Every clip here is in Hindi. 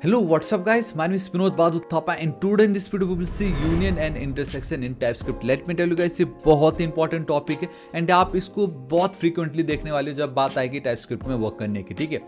Hello, what's up guys? My name is Vinod Badut Thapa and today in this video we will see union and intersection in TypeScript. Let me tell you guys, ये बहुत ही इंपॉर्टेंट टॉपिक है एंड आप इसको बहुत फ्रीक्वेंटली देखने वाले हो जब बात आएगी TypeScript में वर्क करने की, ठीक है।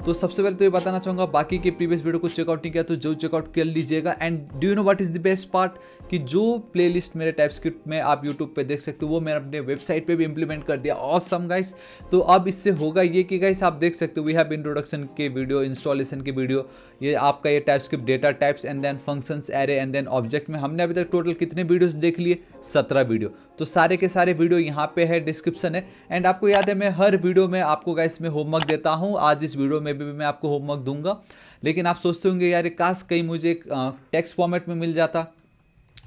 तो सबसे पहले तो ये बताना चाहूँगा, बाकी के प्रीवियस वीडियो को चेकआउट नहीं किया तो जो चेकआउट कर लीजिएगा। And do you know what is the best part कि जो प्लेलिस्ट मेरे TypeScript में आप यूट्यूब पे देख सकते हो वो मैंने अपने वेबसाइट पे भी इंप्लीमेंट कर दिया। Awesome guys. तो अब इससे होगा ये कि गाइस आप देख सकते हो वी हैव इंट्रोडक्शन के वीडियो, इंस्टॉलेशन के वीडियो, ये आपका ये TypeScript data types and then functions, array and then object में हमने अभी तक टोटल कितने वीडियोस देख लिए? 17 वीडियो। तो सारे के सारे वीडियो यहाँ पे है, डिस्क्रिप्शन है। एंड आपको याद है मैं हर वीडियो में आपको गाइस में होमवर्क देता हूँ, आज इस वीडियो में भी मैं आपको होमवर्क दूंगा। लेकिन आप सोचते होंगे यार काश कहीं मुझे टेक्स्ट फॉर्मेट में मिल जाता,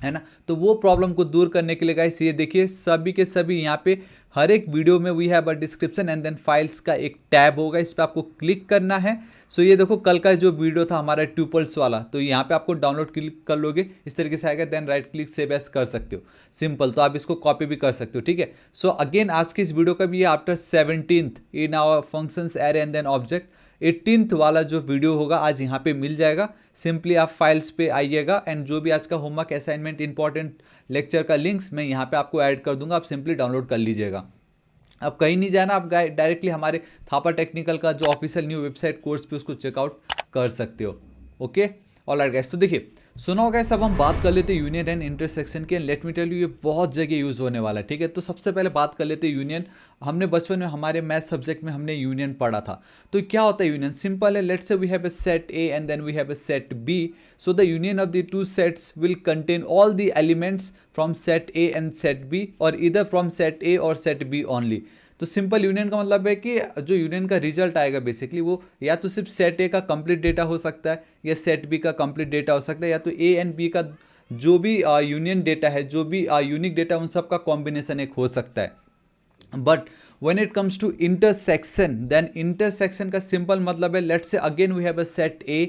है ना। तो वो प्रॉब्लम को दूर करने के लिए गाइस ये देखिए सभी के सभी यहाँ पे हर एक वीडियो में we have a description and then files का एक टैब होगा, इस पर आपको क्लिक करना है। सो ये देखो कल का जो वीडियो था हमारा ट्यूपल्स वाला, तो यहाँ पे आपको डाउनलोड क्लिक कर लोगे, इस तरीके से आएगा, then right click save as कर सकते हो, सिंपल। तो आप इसको कॉपी भी कर सकते हो, ठीक है। सो अगेन आज की इस वीडियो का भी after 17th in our functions, array and then object 18th वाला जो वीडियो होगा आज यहाँ पे मिल जाएगा। सिंपली आप फाइल्स पे आइएगा एंड जो भी आज का होमवर्क, असाइनमेंट, इंपॉर्टेंट लेक्चर का लिंक्स मैं यहाँ पे आपको ऐड कर दूंगा, आप सिंपली डाउनलोड कर लीजिएगा। अब कहीं नहीं जाना, आप डायरेक्टली हमारे थापा टेक्निकल का जो ऑफिशियल न्यू वेबसाइट कोर्स पे उसको चेकआउट कर सकते हो। Okay, alright guys. तो देखिए सुना होगा, सब हम बात कर लेते हैं यूनियन एंड इंटरसेक्शन के। लेट मी टेल यू ये बहुत जगह यूज़ होने वाला है, ठीक है। तो सबसे पहले बात कर लेते हैं यूनियन। हमने बचपन में हमारे मैथ सब्जेक्ट में हमने यूनियन पढ़ा था। तो क्या होता है यूनियन? सिंपल है, let's say we have a set A and then we have a set B. So the union of the two sets will contain all the elements from set A and set B और इधर फ्रॉम सेट ए और सेट बी ओनली। तो सिंपल यूनियन का मतलब है कि जो यूनियन का रिजल्ट आएगा बेसिकली वो या तो सिर्फ सेट ए का कंप्लीट डेटा हो सकता है या सेट बी का कंप्लीट डेटा हो सकता है, या तो ए एंड बी का जो भी यूनियन डेटा है, जो भी यूनिक डेटा, उन सब का कॉम्बिनेशन एक हो सकता है। But when it comes to intersection, then intersection का सिंपल मतलब है, let's say again we have a set A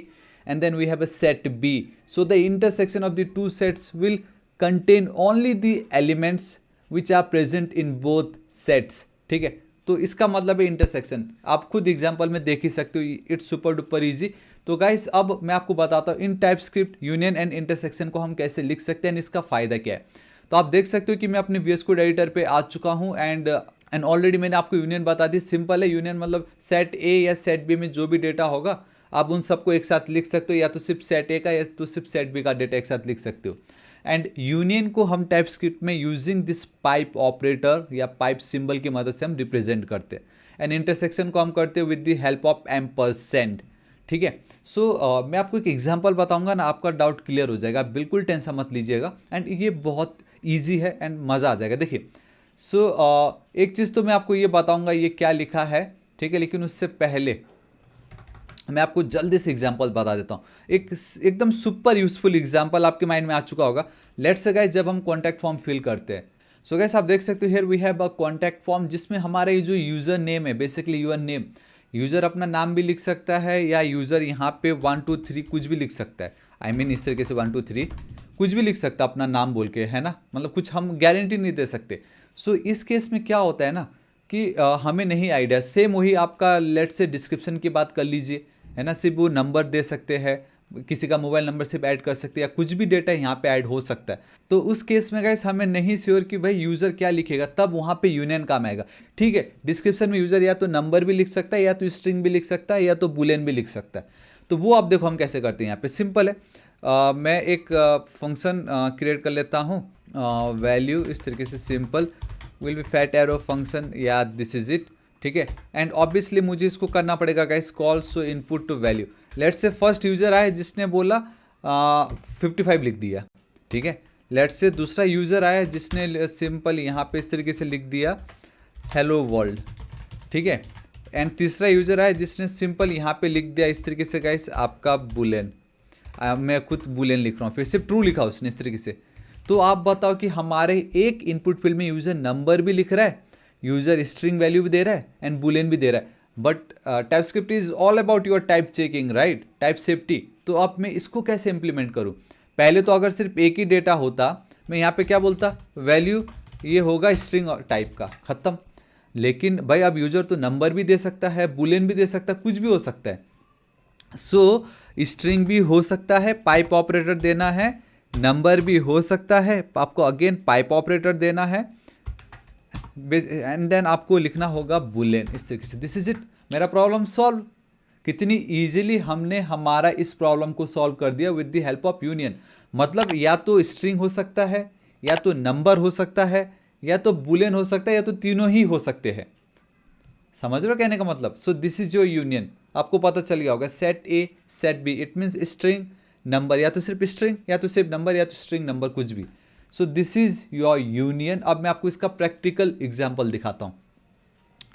and then we have a set B. So the intersection of the two sets will contain only the elements which are present in both sets. ठीक है, तो इसका मतलब है इंटरसेक्शन। आप खुद एग्जांपल में देख ही सकते हो, इट्स सुपर डुपर इजी। तो गाइस अब मैं आपको बताता हूँ इन टाइपस्क्रिप्ट यूनियन एंड इंटरसेक्शन को हम कैसे लिख सकते हैं, इसका फायदा क्या है। तो आप देख सकते हो कि मैं अपने VS कोड एडिटर पे आ चुका हूँ एंड ऑलरेडी मैंने आपको यूनियन बता दी। सिंपल है, यूनियन मतलब सेट ए या सेट बी में जो भी डेटा होगा आप उन सबको एक साथ लिख सकते हो, या तो सिर्फ सेट ए का या तो सिर्फ सेट बी का डेटा एक साथ लिख सकते हो। एंड यूनियन को हम टाइपस्क्रिप्ट में यूजिंग दिस पाइप ऑपरेटर या पाइप सिंबल की मदद से हम रिप्रेजेंट करते हैं। एंड इंटरसेक्शन को हम करते हैं with the help of ampersand, ठीक है। सो मैं आपको एक एग्जांपल बताऊंगा ना, आपका डाउट क्लियर हो जाएगा, बिल्कुल टेंशन मत लीजिएगा। एंड ये बहुत ईजी है एंड मज़ा आ जाएगा। देखिए एक चीज़ तो मैं आपको ये बताऊंगा ये क्या लिखा है, ठीक है, लेकिन उससे पहले मैं आपको जल्दी से एग्जांपल बता देता हूँ। एकदम सुपर यूजफुल एग्जांपल आपके माइंड में आ चुका होगा। लेट्स से गाइस जब हम कॉन्टैक्ट फॉर्म फिल करते हैं, सो गाइस आप देख सकते हो here we have a contact form जिसमें हमारा ये जो यूज़र नेम है, बेसिकली यूर नेम, यूज़र अपना नाम भी लिख सकता है या यूज़र यहाँ पे 1 2 3 कुछ भी लिख सकता है। आई मीन इस तरीके से 1 2 3 कुछ भी लिख सकता है अपना नाम बोल के, है ना, मतलब कुछ हम गारंटी नहीं दे सकते। सो इस केस में क्या होता है ना कि हमें नहीं आइडिया, सेम वही आपका लेट से डिस्क्रिप्शन की बात कर लीजिए, है ना, सिर्फ वो नंबर दे सकते हैं, किसी का मोबाइल नंबर सिर्फ ऐड कर सकते हैं या कुछ भी डेटा यहाँ पे ऐड हो सकता है। तो उस केस में गाइस हमें नहीं श्योर कि भाई यूज़र क्या लिखेगा, तब वहाँ पे यूनियन काम आएगा, ठीक है। डिस्क्रिप्शन में यूज़र या तो नंबर भी लिख सकता है या तो स्ट्रिंग भी लिख सकता है या तो बुलियन भी लिख सकता है। तो वो आप देखो हम कैसे करते हैं। यहाँ पे सिंपल है, मैं एक फंक्शन क्रिएट कर लेता हूँ, वैल्यू इस तरीके से, simple will be fat arrow function, या दिस इज इट, ठीक है। एंड ऑब्वियसली मुझे इसको करना पड़ेगा guys call so input to value. Let's say first user आया जिसने बोला 55 लिख दिया, ठीक है। लेट्स से दूसरा यूज़र आया जिसने सिंपल यहाँ पे इस तरीके से लिख दिया हेलो वर्ल्ड, ठीक है। एंड तीसरा यूज़र आया जिसने सिंपल यहाँ पे लिख दिया इस तरीके से गाइस आपका बुलियन, मैं खुद बुलियन लिख रहा हूँ, फिर सिर्फ ट्रू लिखा उसने इस तरीके से। तो आप बताओ कि हमारे एक इनपुट फील्ड में यूज़र नंबर भी लिख रहा है, यूज़र स्ट्रिंग वैल्यू भी दे रहा है एंड बुलियन भी दे रहा है, but TypeScript is all about your type checking, right, type safety. तो अब मैं इसको कैसे इंप्लीमेंट करूँ? पहले तो अगर सिर्फ एक ही डेटा होता, मैं यहाँ पे क्या बोलता, वैल्यू ये होगा स्ट्रिंग टाइप का, ख़त्म। लेकिन भाई अब यूज़र तो नंबर भी दे सकता है, बुलियन भी दे सकता है, कुछ भी हो सकता है। सो स्ट्रिंग भी हो सकता है, पाइप ऑपरेटर देना है, नंबर भी हो सकता है, आपको अगेन पाइप ऑपरेटर देना है, एंड देन आपको लिखना होगा बुलियन। इस तरीके से दिस इज इट, मेरा प्रॉब्लम सॉल्व। कितनी इजीली हमने हमारा इस प्रॉब्लम को सॉल्व कर दिया with the help of union. मतलब या तो स्ट्रिंग हो सकता है, या तो नंबर हो सकता है, या तो बुलियन हो सकता है, या तो तीनों ही हो सकते हैं। समझ रहे हो कहने का मतलब? So this is your union. आपको पता चल गया होगा set A set B, it means string number, या तो सिर्फ स्ट्रिंग, या तो सिर्फ नंबर, या तो स्ट्रिंग नंबर, कुछ भी। सो दिस इज योर यूनियन। अब मैं आपको इसका प्रैक्टिकल एग्जाम्पल दिखाता हूँ,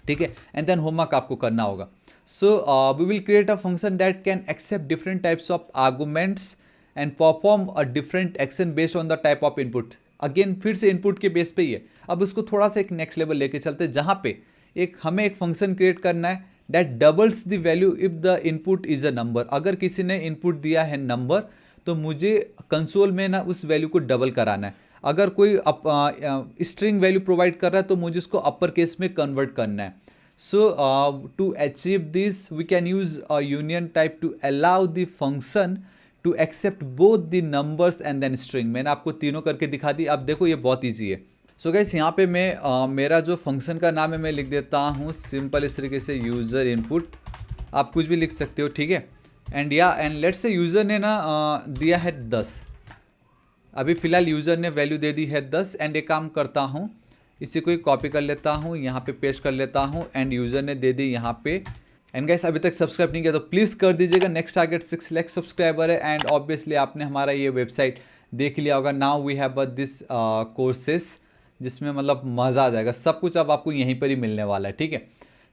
ठीक है, एंड देन होमवर्क आपको करना होगा। So we will create a function that can accept different types of arguments and perform a different action based on the type of input. Again फिर से इनपुट के बेस पे ही है। अब उसको थोड़ा सा एक नेक्स्ट लेवल लेके चलते हैं, जहाँ पे हमें एक फंक्शन क्रिएट करना है that doubles the value if the input is a number. अगर किसी ने इनपुट दिया है नंबर, तो मुझे कंसोल में ना उस वैल्यू को डबल कराना है। अगर कोई स्ट्रिंग वैल्यू प्रोवाइड कर रहा है, तो मुझे उसको अपर केस में कन्वर्ट करना है। So to achieve this we can use a union type to allow the function to accept both the numbers and then string. मैंने आपको तीनों करके दिखा दी। अब देखो ये बहुत ईजी है। सो गाइस यहाँ पे मैं मेरा जो फंक्शन का नाम है मैं लिख देता हूँ सिंपल इस तरीके से, यूज़र इनपुट। आप कुछ भी लिख सकते हो, ठीक है। एंड लेट्स से यूज़र ने ना दिया है 10। अभी फ़िलहाल यूज़र ने वैल्यू दे दी है 10। एंड एक काम करता हूँ, इसी को कॉपी कर लेता हूँ, यहाँ पे पेस्ट कर लेता हूँ, एंड यूज़र ने दे दी यहाँ पे। एंड गाइस अभी तक सब्सक्राइब नहीं किया तो प्लीज़ कर दीजिएगा। नेक्स्ट टारगेट 6 लाख सब्सक्राइबर है। एंड ऑब्वियसली आपने हमारा ये वेबसाइट देख लिया होगा। Now we have this courses, जिसमें मतलब मज़ा आ जाएगा। सब कुछ अब आपको यहीं पर ही मिलने वाला है, ठीक है।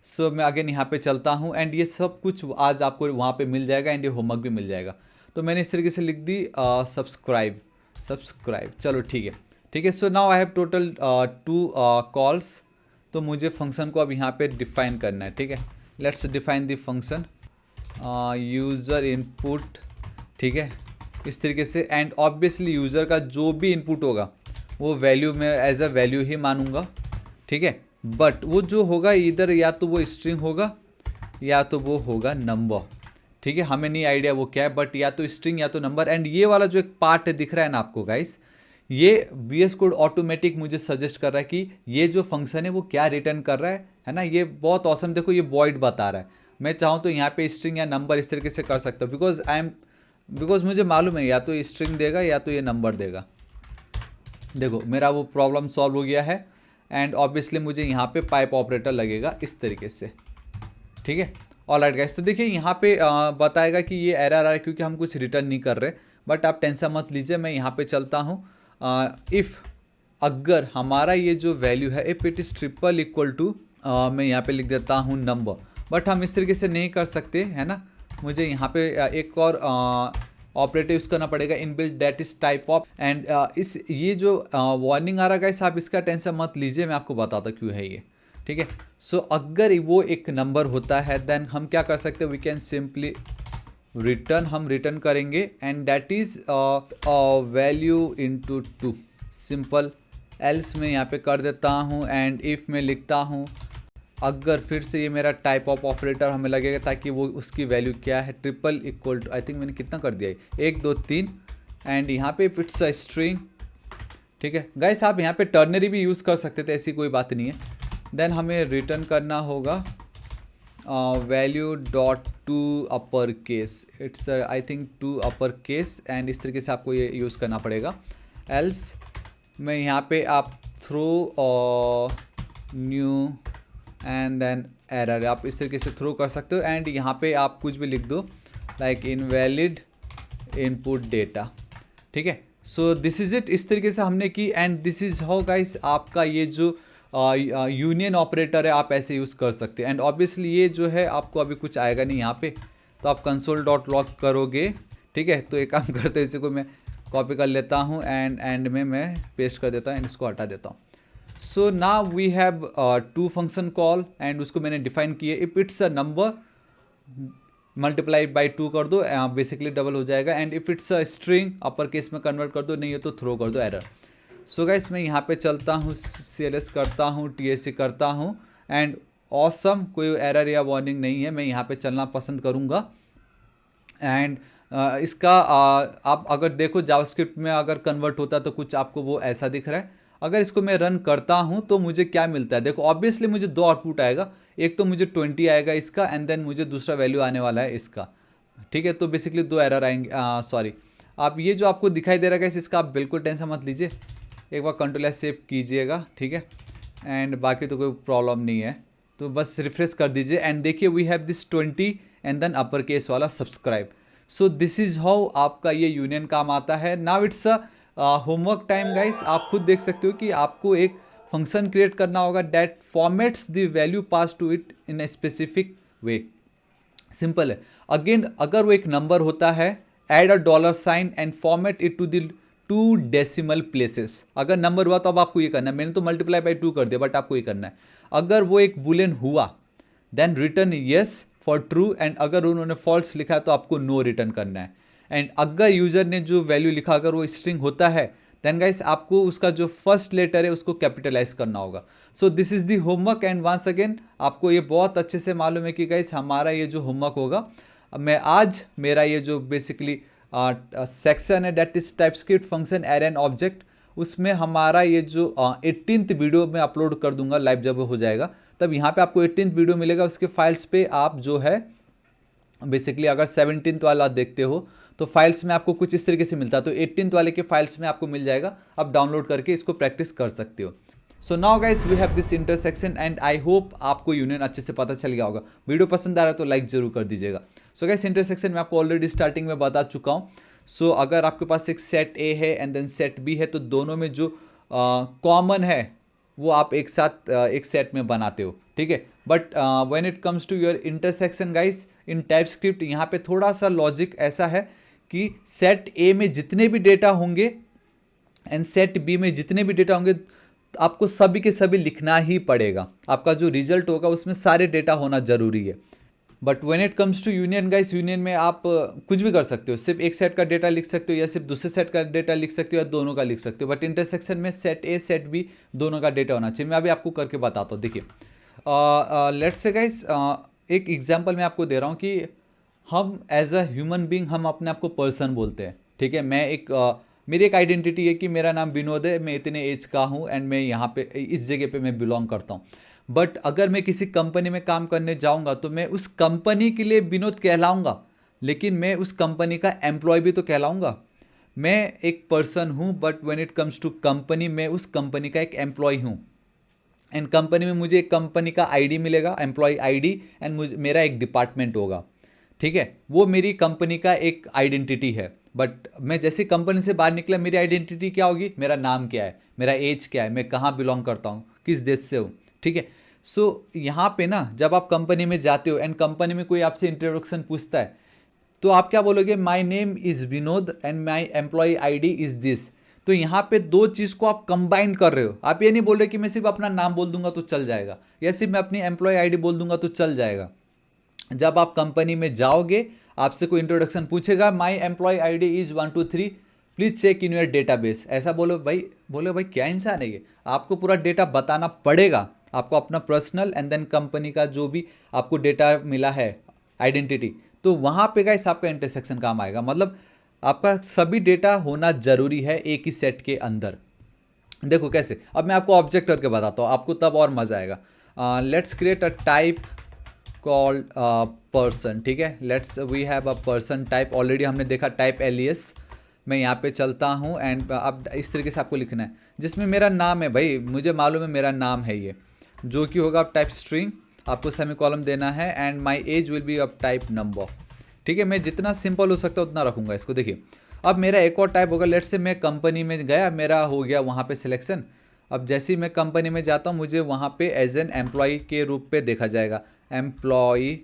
सो मैं अगेन यहाँ पे चलता हूँ, एंड ये सब कुछ आज आपको वहाँ पे मिल जाएगा, एंड ये होमवर्क भी मिल जाएगा। तो मैंने इस तरीके से लिख दी सब्सक्राइब। चलो ठीक है, ठीक है। So now I have total 2 calls. तो मुझे फंक्शन को अब यहाँ पे डिफाइन करना है, ठीक है। Let's define the function user input, ठीक है, इस तरीके से। एंड ऑब्वियसली यूज़र का जो भी इनपुट होगा वो वैल्यू में एज अ वैल्यू ही मानूंगा, ठीक है। बट वो जो होगा इधर या तो वो स्ट्रिंग होगा या तो वो होगा नंबर, ठीक है। हमें नहीं आइडिया वो क्या है, बट या तो स्ट्रिंग या तो नंबर। एंड ये वाला जो एक पार्ट दिख रहा है ना आपको गाइस, ये VS कोड ऑटोमेटिक मुझे सजेस्ट कर रहा है कि ये जो फंक्शन है वो क्या रिटर्न कर रहा है ना। ये बहुत ऑसम। देखो ये वॉइड बता रहा है। मैं चाहूँ तो यहाँ पे स्ट्रिंग या नंबर इस तरीके से कर सकता हूँ, बिकॉज मुझे मालूम है या तो स्ट्रिंग देगा या तो ये नंबर देगा। देखो मेरा वो प्रॉब्लम सॉल्व हो गया है। एंड ऑब्वियसली मुझे यहाँ पे पाइप ऑपरेटर लगेगा इस तरीके से, ठीक है। ऑलराइट गाइस, तो देखिए यहाँ पे बताएगा कि ये एरर आ रहा है क्योंकि हम कुछ रिटर्न नहीं कर रहे। बट आप टेंशन मत लीजिए, मैं यहाँ पे चलता हूँ। इफ़ अगर हमारा ये जो वैल्यू है if it is triple equal to, मैं यहाँ पे लिख देता हूँ नंबर। बट हम इस तरीके से नहीं कर सकते है ना। मुझे यहाँ पे एक और ऑपरेटर यूज़ करना पड़ेगा, inbuilt that is type of. And इस ये जो वार्निंग आ रहा है गाइस, आप इसका टेंशन मत लीजिए, मैं आपको बताता क्यों है ये, ठीक है। सो अगर वो एक नंबर होता है देन हम क्या कर सकते हैं, वी कैन सिंपली रिटर्न, हम रिटर्न करेंगे and that is value into 2 simple. Else में यहाँ पे कर देता हूँ। एंड इफ़ में लिखता हूँ अगर, फिर से ये मेरा टाइप ऑफ ऑपरेटर हमें लगेगा ताकि वो उसकी वैल्यू क्या है, triple equal to, I think मैंने कितना कर दिया है 1 2 3। एंड यहाँ पे इट्स अ स्ट्रिंग, ठीक है गाइस। आप यहाँ पे टर्नरी भी यूज़ कर सकते थे, ऐसी कोई बात नहीं है। देन हमें रिटर्न करना होगा value dot to upper case, it's I think 2 upper case. And इस तरीके से आपको ये यूज़ करना पड़ेगा। एल्स में यहाँ पे आप throw new and then error, आप इस तरीके से थ्रो कर सकते हो। एंड यहाँ पे आप कुछ भी लिख दो लाइक इनवैलिड इनपुट डेटा, ठीक है। सो दिस इज़ इट, इस तरीके से हमने की। And this is how guys आपका ये जो यूनियन ऑपरेटर है आप ऐसे यूज़ कर सकते हैं। एंड ऑब्वियसली ये जो है आपको अभी कुछ आएगा नहीं यहाँ पे, तो आप कंसोल डॉट लॉग करोगे, ठीक है। तो एक काम करते हैं, इसी को मैं कॉपी कर लेता हूँ एंड में मैं पेस्ट कर देता हूँ एंड इसको हटा देता हूँ। So now we have 2 function call and उसको मैंने डिफाइन किए। If it's a number multiply by 2 कर दो, बेसिकली डबल हो जाएगा। And if it's a string upper case में कन्वर्ट कर दो, नहीं है तो थ्रो कर दो एरर। सो गाइस मैं यहाँ पे चलता हूँ, CLS करता हूँ, TSC करता हूँ। एंड ऑसम, कोई एरर या वार्निंग नहीं है, मैं यहाँ पे चलना पसंद करूँगा। एंड इसका आप अगर देखो जावास्क्रिप्ट में अगर कन्वर्ट होता तो कुछ आपको वो ऐसा दिख रहा है। अगर इसको मैं रन करता हूँ तो मुझे क्या मिलता है, देखो ऑब्वियसली मुझे दो आउटपुट आएगा, एक तो मुझे 20 आएगा इसका, एंड देन मुझे दूसरा वैल्यू आने वाला है इसका। ठीक है, तो बेसिकली दो एरर आएंगे। सॉरी, आप ये जो आपको दिखाई दे रहा है इसका आप बिल्कुल टेंशन मत लीजिए, एक बार कंट्रोल एस सेव कीजिएगा, ठीक है। एंड बाकी तो कोई प्रॉब्लम नहीं है, तो बस रिफ्रेश कर दीजिए एंड देखिए we have this 20 and then upper case वाला subscribe. So this is how आपका ये यूनियन काम आता है। Now it's a homework time guys, आप खुद देख सकते हो कि आपको एक फंक्शन क्रिएट करना होगा that formats the value pass to it in a specific way. Simple है। अगेन अगर वो एक नंबर होता है, add a dollar sign and format it to the 2 decimal places. अगर नंबर हुआ तो अब आपको ये करना है, मैंने तो मल्टीप्लाई बाई 2 कर दिया बट आपको ये करना है। अगर वो एक बुलियन हुआ then return yes for true, and अगर उन्होंने फॉल्स लिखा है तो आपको नो रिटर्न करना है। एंड अगर यूजर ने जो वैल्यू लिखा अगर वो स्ट्रिंग होता है देन गाइस आपको उसका जो फर्स्ट लेटर है उसको कैपिटलाइज करना होगा। So this is the homework, and once again आपको ये बहुत अच्छे से मालूम है कि गाइस हमारा ये जो होमवर्क होगा, मैं आज मेरा ये जो बेसिकली सेक्शन है that is TypeScript function array and object, उसमें हमारा ये जो 18th वीडियो मैं अपलोड कर दूंगा लाइव जब हो जाएगा, तब यहाँ पे आपको 18th वीडियो मिलेगा। उसके फाइल्स पे आप जो है बेसिकली अगर 17th वाला देखते हो तो फाइल्स में आपको कुछ इस तरीके से मिलता है, तो 18th वाले के फाइल्स में आपको मिल जाएगा, आप डाउनलोड करके इसको प्रैक्टिस कर सकते हो। So now guys we have this intersection and I hope आपको यूनियन अच्छे से पता चल गया होगा। वीडियो पसंद आ रहा है तो लाइक जरूर कर दीजिएगा। सो गाइस इंटरसेक्शन मैं आपको ऑलरेडी स्टार्टिंग में बता चुका हूँ। सो अगर आपके पास एक सेट ए है एंड देन सेट बी है तो दोनों में जो कॉमन है वो आप एक साथ एक सेट में बनाते हो, ठीक है। But when it comes to your intersection guys in TypeScript, यहाँ पे थोड़ा सा लॉजिक ऐसा है कि सेट ए में जितने भी डेटा होंगे एंड सेट बी में जितने भी डेटा होंगे आपको सभी के सभी लिखना ही पड़ेगा। आपका जो रिजल्ट होगा उसमें सारे डेटा होना जरूरी है। But when it comes to union guys, union में आप कुछ भी कर सकते हो, सिर्फ एक सेट का डेटा लिख सकते हो या सिर्फ दूसरे सेट का डेटा लिख सकते हो या दोनों का लिख सकते हो। बट इंटरसेक्शन में सेट ए सेट बी दोनों का डेटा होना चाहिए। मैं अभी आपको करके बताता हूँ। देखिए लेट्स से गाइस एक एग्जांपल मैं आपको दे रहा हूँ कि हम एज अ ह्यूमन बीइंग हम अपने आप को पर्सन बोलते हैं, ठीक है। मैं एक मेरी एक आइडेंटिटी है कि मेरा नाम विनोद है, मैं इतने एज का हूँ एंड मैं यहाँ पे इस जगह पे मैं बिलोंग करता हूँ। बट अगर मैं किसी कंपनी में काम करने जाऊँगा तो मैं उस कंपनी के लिए विनोद कहलाऊँगा, लेकिन मैं उस कंपनी का एम्प्लॉय भी तो कहलाऊँगा। मैं एक पर्सन हूँ but when it comes to company मैं उस कंपनी का एक एम्प्लॉय हूँ। एंड कंपनी में मुझे एक कंपनी का आईडी मिलेगा, एम्प्लॉय आईडी, एंड मुझे मेरा एक डिपार्टमेंट होगा, ठीक है। वो मेरी कंपनी का एक आइडेंटिटी है। बट मैं जैसे कंपनी से बाहर निकला मेरी आइडेंटिटी क्या होगी, मेरा नाम क्या है, मेरा एज क्या है, मैं कहाँ बिलोंग करता हूँ, किस देश से हूँ, ठीक है। सो यहाँ पे ना जब आप कंपनी में जाते हो एंड कंपनी में कोई आपसे इंट्रोडक्शन पूछता है तो आप क्या बोलोगे, my name is Vinod and my employ ID is this. तो यहाँ पे दो चीज़ को आप कंबाइन कर रहे हो। आप ये नहीं बोल रहे कि मैं सिर्फ अपना नाम बोल दूंगा तो चल जाएगा या सिर्फ मैं अपनी एम्प्लॉय आईडी बोल दूंगा तो चल जाएगा। जब आप कंपनी में जाओगे आपसे कोई इंट्रोडक्शन पूछेगा, my employ ID is 123 please check in your database, ऐसा बोलो भाई। बोले भाई क्या इंसान है ये, आपको पूरा डेटा बताना पड़ेगा, आपको अपना पर्सनल एंड देन कंपनी का जो भी आपको डेटा मिला है आइडेंटिटी, तो वहाँ पे गाइस आपका इंटरसेक्शन काम आएगा। मतलब आपका सभी डेटा होना जरूरी है एक ही सेट के अंदर। देखो कैसे, अब मैं आपको ऑब्जेक्ट करके बताता हूँ, आपको तब और मज़ा आएगा। Let's create a type called person, ठीक है। Let's we have a person type, already हमने देखा टाइप एलियस। मैं यहाँ पे चलता हूँ एंड अब इस तरीके से आपको लिखना है जिसमें मेरा नाम है, भाई मुझे मालूम है मेरा नाम है ये, जो कि होगा टाइप स्ट्रिंग, आपको सेमी कॉलम देना है and my age will be of type number, ठीक है। मैं जितना सिंपल हो सकता है उतना रखूँगा इसको। देखिए अब मेरा एक और टाइप होगा, लेट्स से मैं कंपनी में गया, मेरा हो गया वहाँ पे सिलेक्शन। अब जैसे ही मैं कंपनी में जाता हूँ मुझे वहाँ पे एज एन एम्प्लॉय के रूप पे देखा जाएगा, एम्प्लॉय,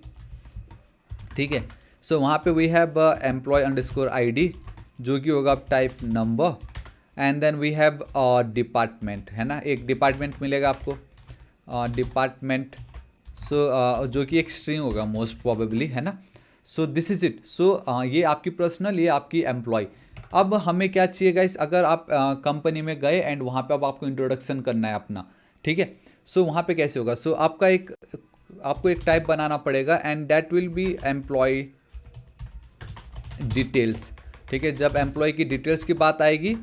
ठीक है। सो वहाँ पे we have employ underscore ID जो कि होगा type number, and then we have department, है ना, एक डिपार्टमेंट मिलेगा आपको, डिपार्टमेंट। सो जो कि एक स्ट्रिंग होगा मोस्ट प्रोबेबली, है ना। So this is it. So ये आपकी पर्सनल, ये आपकी एम्प्लॉय। अब हमें क्या चाहिए गाइस, अगर आप कंपनी में गए एंड वहाँ पे अब आपको इंट्रोडक्शन करना है अपना, ठीक है। सो वहाँ पे कैसे होगा, सो आपको एक टाइप बनाना पड़ेगा and that will be employ details, ठीक है। जब एम्प्लॉय की डिटेल्स की बात आएगी,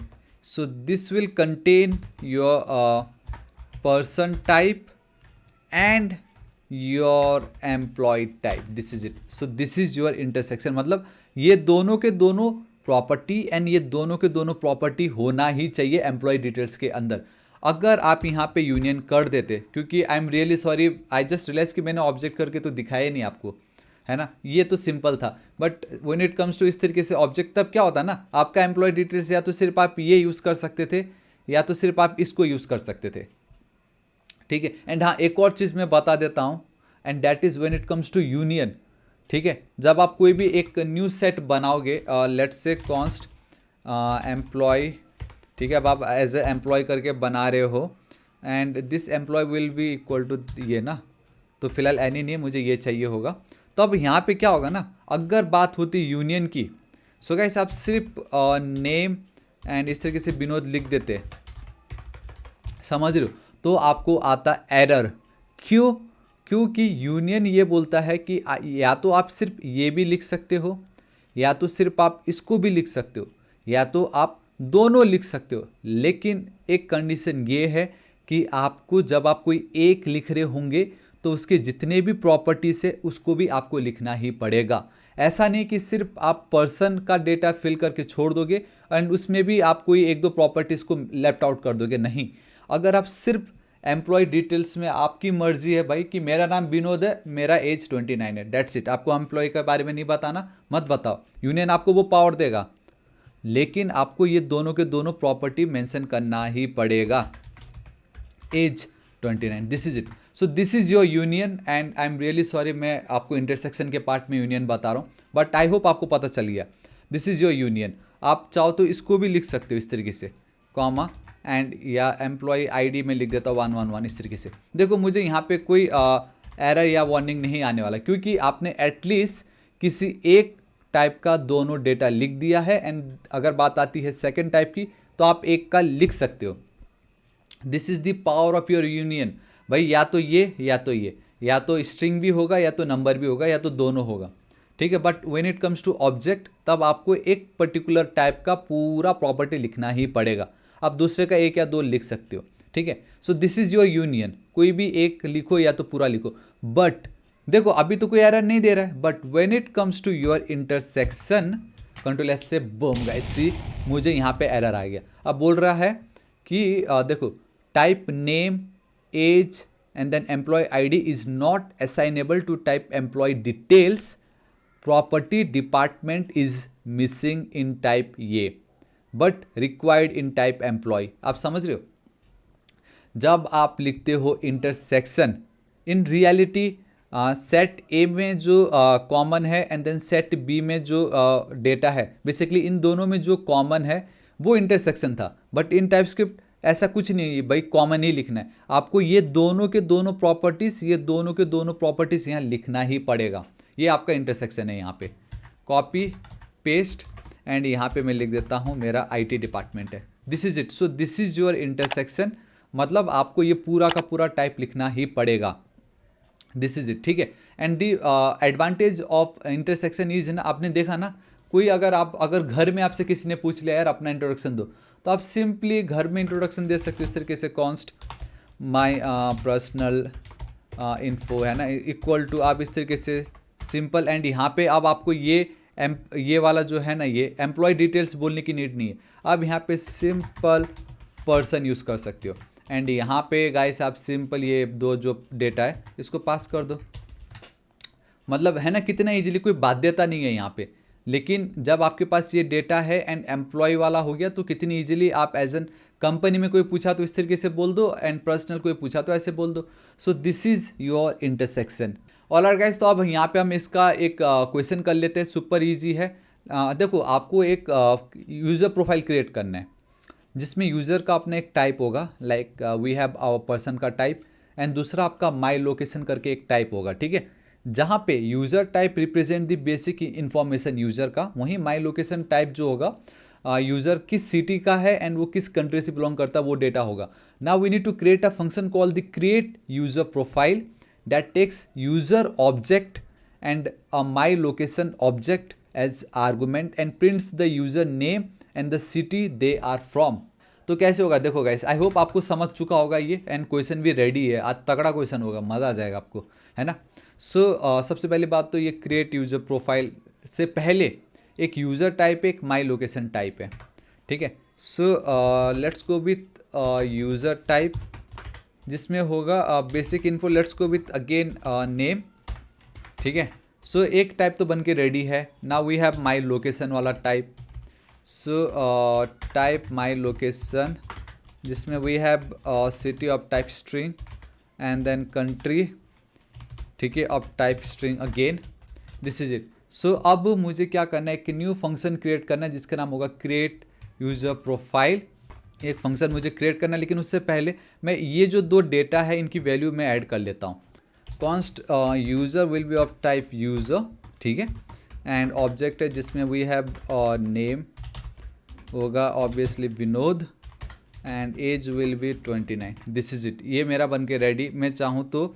so this will contain your person type and your employ type, this is it. So this is your intersection, मतलब ये दोनों के दोनों प्रॉपर्टी एंड ये दोनों के दोनों प्रॉपर्टी होना ही चाहिए एम्प्लॉय डिटेल्स के अंदर। अगर आप यहाँ पे यूनियन कर देते, क्योंकि I am really sorry, I just realize कि मैंने ऑब्जेक्ट करके तो दिखाया नहीं आपको, है ना, ये तो सिंपल था। But when it comes to इस तरीके से ऑब्जेक्ट, तब क्या होता है ना, आपका एम्प्लॉय डिटेल्स या तो सिर्फ आप ये यूज़ कर सकते थे या तो सिर्फ आप इसको यूज़ कर सकते थे, ठीक है। एंड हाँ, एक और चीज़ मैं बता देता हूँ, and that is when it comes to union, ठीक है। जब आप कोई भी एक न्यू सेट बनाओगे, लेट्स से कॉन्स्ट एम्प्लॉय, ठीक है, अब आप एज ए एम्प्लॉय करके बना रहे हो, and this employ will be equal to ये ना, तो फिलहाल एनी नहीं, मुझे ये चाहिए होगा। तो अब यहाँ पे क्या होगा ना, अगर बात होती यूनियन की, सो गाइस आप सिर्फ नेम एंड इस तरीके से विनोद लिख देते, समझ रहे हो, तो आपको आता एरर। क्यों? क्योंकि यूनियन ये बोलता है कि या तो आप सिर्फ ये भी लिख सकते हो, या तो सिर्फ आप इसको भी लिख सकते हो, या तो आप दोनों लिख सकते हो। लेकिन एक कंडीशन ये है कि आपको जब आप कोई एक लिख रहे होंगे तो उसके जितने भी प्रॉपर्टीज है उसको भी आपको लिखना ही पड़ेगा। ऐसा नहीं कि सिर्फ आप पर्सन का डेटा फिल करके छोड़ दोगे एंड उसमें भी आप कोई एक दो प्रॉपर्टीज को लेफ्ट आउट कर दोगे, नहीं। अगर आप सिर्फ एम्प्लॉय डिटेल्स में, आपकी मर्जी है भाई कि मेरा नाम विनोद है, मेरा एज 29 है, डेट्स इट, आपको एम्प्लॉय के बारे में नहीं बताना, मत बताओ, यूनियन आपको वो पावर देगा। लेकिन आपको ये दोनों के दोनों प्रॉपर्टी मेंशन करना ही पड़ेगा, age 29, this is it. So this is your union, and I am really sorry मैं आपको इंटरसेक्शन के पार्ट में यूनियन बता रहा हूँ, बट आई होप आपको पता चल गया। This is your union. आप चाहो तो इसको भी लिख सकते हो इस तरीके से, कॉमा एंड या एम्प्लॉय आईडी में लिख देता हूँ 111 इस तरीके से। देखो मुझे यहाँ पे कोई एरर या वार्निंग नहीं आने वाला, क्योंकि आपने एटलीस्ट किसी एक टाइप का दोनों डेटा लिख दिया है, एंड अगर बात आती है सेकंड टाइप की तो आप एक का लिख सकते हो। This is the power of your union भाई, या तो ये या तो ये, या तो स्ट्रिंग भी होगा या तो नंबर भी होगा या तो दोनों होगा, ठीक है। But when it comes to object, तब आपको एक पर्टिकुलर टाइप का पूरा प्रॉपर्टी लिखना ही पड़ेगा। आप दूसरे का एक या दो लिख सकते हो, ठीक है। सो दिस इज योर यूनियन, कोई भी एक लिखो या तो पूरा लिखो। बट देखो अभी तो कोई एरर नहीं दे रहा है, but when it comes to your intersection, control S से बूम गाइस, सी मुझे यहाँ पे एरर आ गया। अब बोल रहा है कि देखो type name age and then employee ID is not assignable to type employee details, property department is missing in type ये but required in type employee. आप समझ रहे हो, जब आप लिखते हो intersection, in reality set A में जो कॉमन है एंड देन सेट बी में जो डेटा है, बेसिकली इन दोनों में जो कॉमन है वो इंटरसेक्शन था। बट इन टाइपस्क्रिप्ट ऐसा कुछ नहीं है भाई, कॉमन ही लिखना है आपको, ये दोनों के दोनों प्रॉपर्टीज, ये दोनों के दोनों प्रॉपर्टीज यहाँ लिखना ही पड़ेगा। ये आपका इंटरसेक्शन है। यहाँ पे कॉपी पेस्ट एंड यहाँ पे मैं लिख देता हूँ मेरा आईटी डिपार्टमेंट है, this is it. So this is your intersection, मतलब आपको ये पूरा का पूरा टाइप लिखना ही पड़ेगा, दिस इज इट, ठीक है। And the advantage of intersection is ना, आपने देखा ना, कोई अगर घर में आपसे किसी ने पूछ लिया यार अपना इंट्रोडक्शन दो, तो आप सिंपली घर में इंट्रोडक्शन दे सकते हो इस तरीके से, कॉन्स्ट माई पर्सनल इन्फो, है ना, इक्वल टू, आप इस तरीके से सिंपल। एंड यहाँ पे अब आपको ये वाला जो है ना, ये एम्प्लॉय डिटेल्स बोलने की नीड नहीं है, आप यहाँ पे सिंपल पर्सन यूज़ कर सकते हो। एंड यहाँ पे गाइस आप सिंपल ये दो जो डेटा है इसको पास कर दो, मतलब है ना कितना इजीली, कोई बाध्यता नहीं है यहाँ पे। लेकिन जब आपके पास ये डेटा है एंड एम्प्लॉय वाला हो गया तो कितनी इजीली आप एज एन कंपनी में कोई पूछा तो इस तरीके से बोल दो, एंड पर्सनल कोई पूछा तो ऐसे बोल दो। सो this is your intersection. Alright guys, तो अब यहाँ पे हम इसका एक क्वेश्चन कर लेते हैं, सुपर ईजी है। देखो आपको एक यूज़र प्रोफाइल क्रिएट करना है जिसमें यूज़र का अपना एक टाइप होगा, like we have our person का टाइप, एंड दूसरा आपका माई लोकेशन करके एक टाइप होगा, ठीक है। जहाँ पे user type represent the basic information user का, वहीं माई लोकेशन टाइप जो होगा यूज़र किस सिटी का है एंड वो किस कंट्री से बिलोंग करता है वो डेटा होगा। Now we need to create a function call the create user profile that takes user object and a my location object as argument and prints the user name and the city they are from. तो कैसे होगा देखो गाइस, आई होप आपको समझ चुका होगा ये, एंड क्वेश्चन भी रेडी है। आज तगड़ा क्वेश्चन होगा, मज़ा आ जाएगा आपको, है ना। सो सबसे पहली बात तो ये क्रिएट यूज़र प्रोफाइल से पहले एक यूज़र टाइप एक माई लोकेशन टाइप है, ठीक है। So let's go with user type जिसमें होगा basic info, let's go with again name, ठीक है। सो एक टाइप तो बन के रेडी है। Now we have my location वाला type. So type my location जिसमें we have city of type string and then country, ठीक है, of type string again, this is it. So अब मुझे क्या करना है, एक न्यू फंक्शन क्रिएट करना है जिसका नाम होगा क्रिएट यूज़र प्रोफाइल। एक फंक्शन मुझे क्रिएट करना है, लेकिन उससे पहले मैं ये जो दो डेटा है इनकी वैल्यू मैं ऐड कर लेता हूँ। Const user will be of type user, ठीक है, एंड ऑब्जेक्ट है जिसमें वी हैव नेम होगा obviously Vinod and age will be 29, this is it. ये मेरा बन के रेडी। मैं चाहूँ तो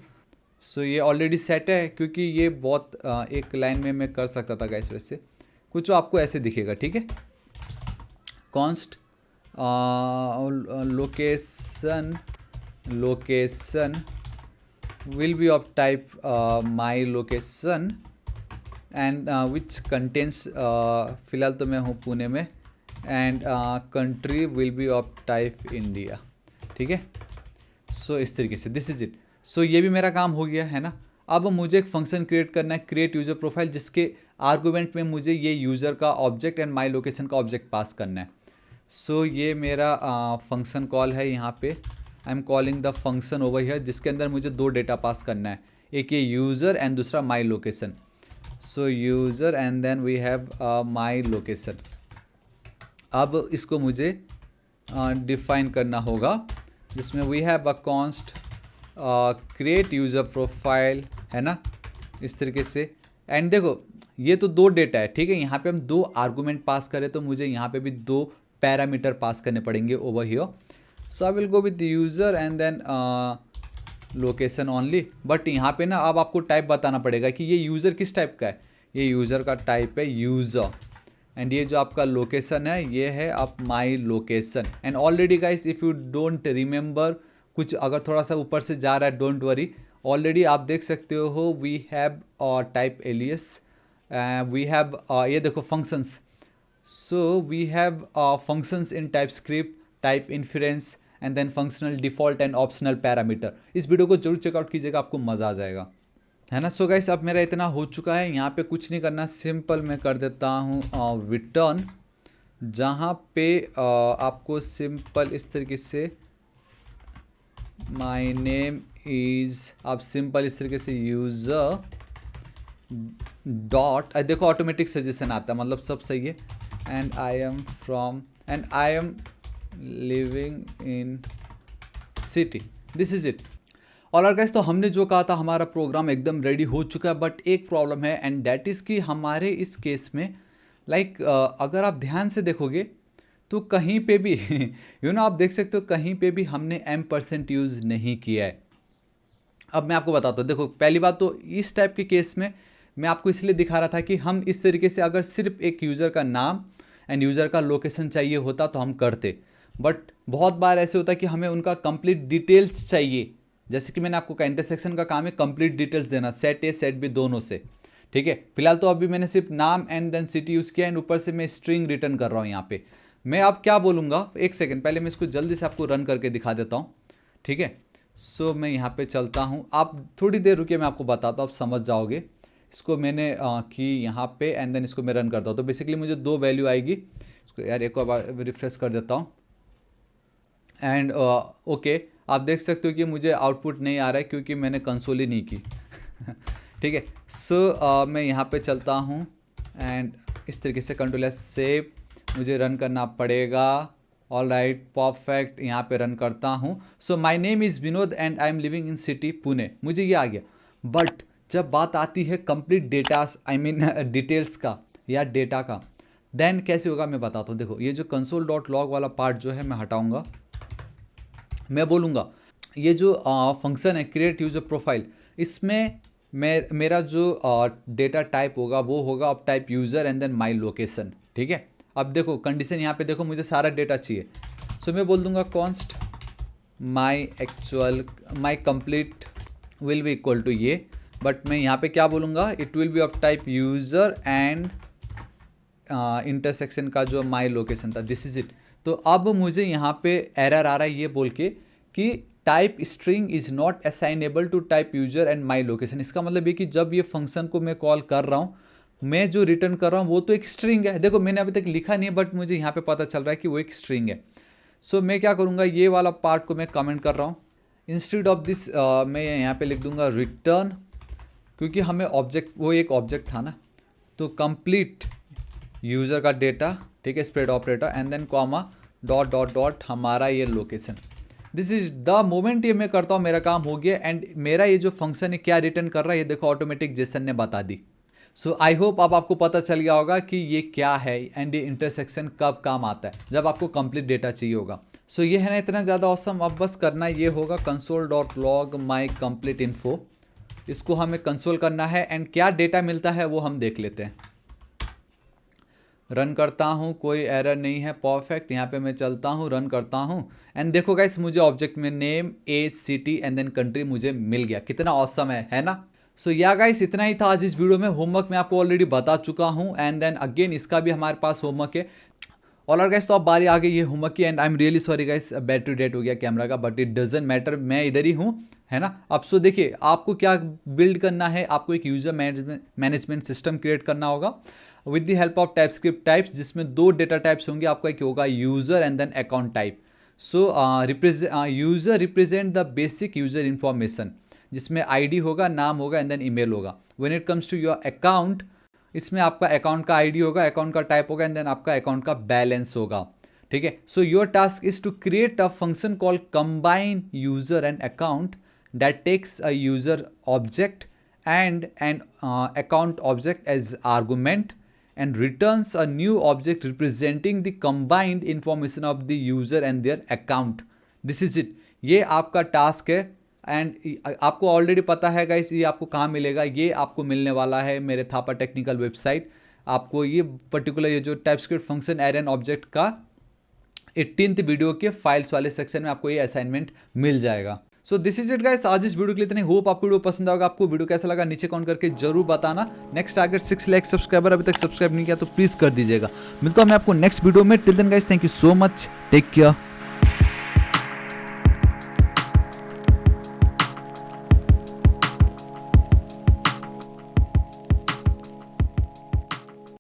सो ये ऑलरेडी सेट है, क्योंकि ये बहुत एक लाइन में मैं कर सकता था गाइस, वैसे कुछ आपको ऐसे दिखेगा, ठीक है। Const location will be of type my location and which contains फिलहाल तो मैं हूँ पुणे में, and country will be of type India, ठीक है। सो इस तरीके से दिस इज इट। सो ये भी मेरा काम हो गया, है ना। अब मुझे एक फंक्शन क्रिएट करना है, क्रिएट यूज़र प्रोफाइल, जिसके आर्गूमेंट में मुझे ये यूज़र का ऑब्जेक्ट एंड माई लोकेशन का ऑब्जेक्ट पास करना है। सो ये मेरा फंक्शन कॉल है यहाँ पे। I am calling the function over here, जिसके अंदर मुझे दो डेटा पास करना है, एक ये यूज़र एंड दूसरा my location. So user and then we have my location. अब इसको मुझे डिफाइन करना होगा, जिसमें we have a const create user profile, है ना, इस तरीके से। एंड देखो ये तो दो डेटा है, ठीक है। यहाँ पे हम दो आर्गूमेंट पास करें तो मुझे यहाँ पे भी दो पैरामीटर पास करने पड़ेंगे over here. So I will go with user and then location only. But यहाँ पे ना अब आपको टाइप बताना पड़ेगा कि ये यूज़र किस टाइप का है। ये यूज़र का टाइप है यूज़र, एंड ये जो आपका लोकेशन है ये है आप my location. And already guys if you don't remember, कुछ अगर थोड़ा सा ऊपर से जा रहा है डोंट वरी, ऑलरेडी आप देख सकते हो we have type alias, we have ये देखो functions. So we have functions in TypeScript, type inference and then functional default and optional parameter. इस वीडियो को जरूर चेकआउट कीजिएगा, आपको मज़ा आ जाएगा, है ना। सो गाइस अब मेरा इतना हो चुका है, यहाँ पे कुछ नहीं करना, सिंपल मैं कर देता हूँ रिटर्न, जहाँ पे आपको सिंपल इस तरीके से माई नेम इज़, आप सिंपल इस तरीके से यूज़र डॉट, देखो ऑटोमेटिक सजेशन आता है, मतलब सब सही है। And I am from and I am living in city, this is it. Alright guys, तो हमने जो कहा था हमारा प्रोग्राम एकदम रेडी हो चुका है, बट एक प्रॉब्लम है, एंड दैट इज़ कि हमारे इस केस में लाइक अगर आप ध्यान से देखोगे तो कहीं पे भी यू नो आप देख सकते हो कहीं पे भी हमने m% यूज़ नहीं किया है। अब मैं आपको बताता हूँ, देखो पहली बात तो इस टाइप के केस में मैं आपको इसलिए दिखा रहा था कि हम इस तरीके से अगर सिर्फ एक यूज़र का नाम एंड यूज़र का लोकेशन चाहिए होता तो हम करते, बट बहुत बार ऐसे होता है कि हमें उनका कंप्लीट डिटेल्स चाहिए। जैसे कि मैंने आपको कहा इंटरसेक्शन का काम है कंप्लीट डिटेल्स देना, सेट ए सेट बी दोनों से, ठीक है। फिलहाल तो अभी मैंने सिर्फ नाम एंड देन सिटी यूज़ किया, एंड ऊपर से मैं स्ट्रिंग रिटर्न कर रहा हूँ यहाँ पे। मैं अब क्या बोलूँगा, एक सेकेंड पहले मैं इसको जल्दी से आपको रन करके दिखा देता हूँ, ठीक है। सो मैं यहाँ पे चलता हूँ, आप थोड़ी देर रुकिए, मैं आपको बताता हूँ, आप समझ जाओगे। इसको मैंने की यहाँ पे एंड देन इसको मैं रन करता हूँ, तो बेसिकली मुझे दो वैल्यू आएगी। इसको यार एक बार रिफ्रेश कर देता हूँ, एंड ओके आप देख सकते हो कि मुझे आउटपुट नहीं आ रहा है क्योंकि मैंने कंसोल ही नहीं की ठीक है। सो मैं यहाँ पे चलता हूँ एंड इस तरीके से कंट्रोल एस सेव मुझे रन करना पड़ेगा। ऑल राइट परफेक्ट, यहाँ पे रन करता हूँ। So my name is Vinod and I am living in city Pune, मुझे ये आ गया। बट जब बात आती है complete data I mean details का या डेटा का, देन कैसे होगा मैं बताता हूँ। देखो ये जो कंसोल डॉट लॉग वाला पार्ट जो है मैं हटाऊँगा, मैं बोलूँगा ये जो फंक्शन है क्रिएट यूज़र प्रोफाइल, इसमें मेरा जो डेटा टाइप होगा वो होगा of type user and then my location, ठीक है। अब देखो कंडीशन यहाँ पे देखो, मुझे सारा डेटा चाहिए, सो मैं बोल दूंगा const my complete will be equal to ये, बट मैं यहाँ पे क्या बोलूँगा, it will be of type user and intersection का जो माई लोकेशन था, दिस इज इट। तो अब मुझे यहाँ पे एरर आ रहा है ये बोल के कि type string is not assignable to type user and my location. इसका मतलब ये कि जब ये फंक्शन को मैं कॉल कर रहा हूँ, मैं जो रिटर्न कर रहा हूँ वो तो एक स्ट्रिंग है। देखो मैंने अभी तक लिखा नहीं है, बट मुझे यहाँ पे पता चल रहा है कि वो एक स्ट्रिंग है। सो मैं क्या करूँगा, ये वाला पार्ट को मैं कमेंट कर रहा हूँ, इंस्टेड ऑफ दिस मैं यहाँ पे लिख दूंगा रिटर्न, क्योंकि हमें ऑब्जेक्ट, वो एक ऑब्जेक्ट था ना, तो कंप्लीट यूज़र का डेटा, ठीक है, spread operator and then comma dot dot dot हमारा ये location. This is the moment ये मैं करता हूँ मेरा काम हो गया, एंड मेरा ये जो फंक्शन है क्या रिटर्न कर रहा है ये देखो ऑटोमेटिक जेसन ने बता दी। सो आई होप अब आपको पता चल गया होगा कि ये क्या है एंड ये इंटरसेक्शन कब काम आता है, जब आपको कंप्लीट डेटा चाहिए होगा। सो ये है ना इतना ज़्यादा ऑसम। अब बस करना ये होगा console dot log my complete info, इसको हमें कंसोल करना है एंड क्या डेटा मिलता है वो हम देख लेते हैं। रन करता हूँ, कोई एरर नहीं है, परफेक्ट। यहाँ पे मैं चलता हूँ, रन करता हूँ एंड देखो गाइस मुझे ऑब्जेक्ट में name, age, city and then country मुझे मिल गया। कितना ऑसम है ना। सो या गाइस इतना ही था आज इस वीडियो में। होमवर्क मैं आपको ऑलरेडी बता चुका हूँ एंड देन अगेन इसका भी हमारे पास होमवर्क है। ऑल गाइस तो अब बारी आ गई है होमवर्क की and I am really sorry guys, battery dead हो गया कैमरा का, बट इट डजंट मैटर, मैं इधर ही हूँ, है ना। अब सो देखिए आपको क्या बिल्ड करना है, आपको एक यूजर मैनेजमेंट सिस्टम क्रिएट करना होगा with the help of TypeScript types, जिसमें 2 डेटा टाइप्स होंगे। आपका एक होगा user and then account type. So user represent the basic user information, जिसमें आईडी होगा, नाम होगा एंड देन ईमेल होगा। When it comes to your account, इसमें आपका अकाउंट का आईडी होगा, अकाउंट का टाइप होगा एंड देन आपका अकाउंट का बैलेंस होगा, ठीक है। So your task is to create a function call combine user and account that takes a user object and an account object as argument and returns a new object representing the combined information of the user and their account. This is it. ये आपका टास्क है एंड आपको ऑलरेडी पता है गाइस ये आपको कहाँ मिलेगा। ये आपको मिलने वाला है मेरे थापा टेक्निकल वेबसाइट। आपको ये पर्टिकुलर ये जो टाइपस्क्रिप्ट फंक्शन एरन ऑब्जेक्ट का 18th वीडियो के फाइल्स वाले सेक्शन में आपको ये असाइनमेंट मिल जाएगा। सो दिस इज इट गाइस, आज इस वीडियो के लिए इतने। होप आपको वीडियो पसंद आएगा। आपको वीडियो कैसा लगा नीचे कमेंट करके जरूर बताना। नेक्स्ट टारगेट 6 लाख सब्सक्राइबर, अभी तक सब्सक्राइब नहीं किया तो प्लीज कर दीजिएगा। मिलता हूं मैं आपको नेक्स्ट वीडियो में। Till then guys, thank you so much, take care.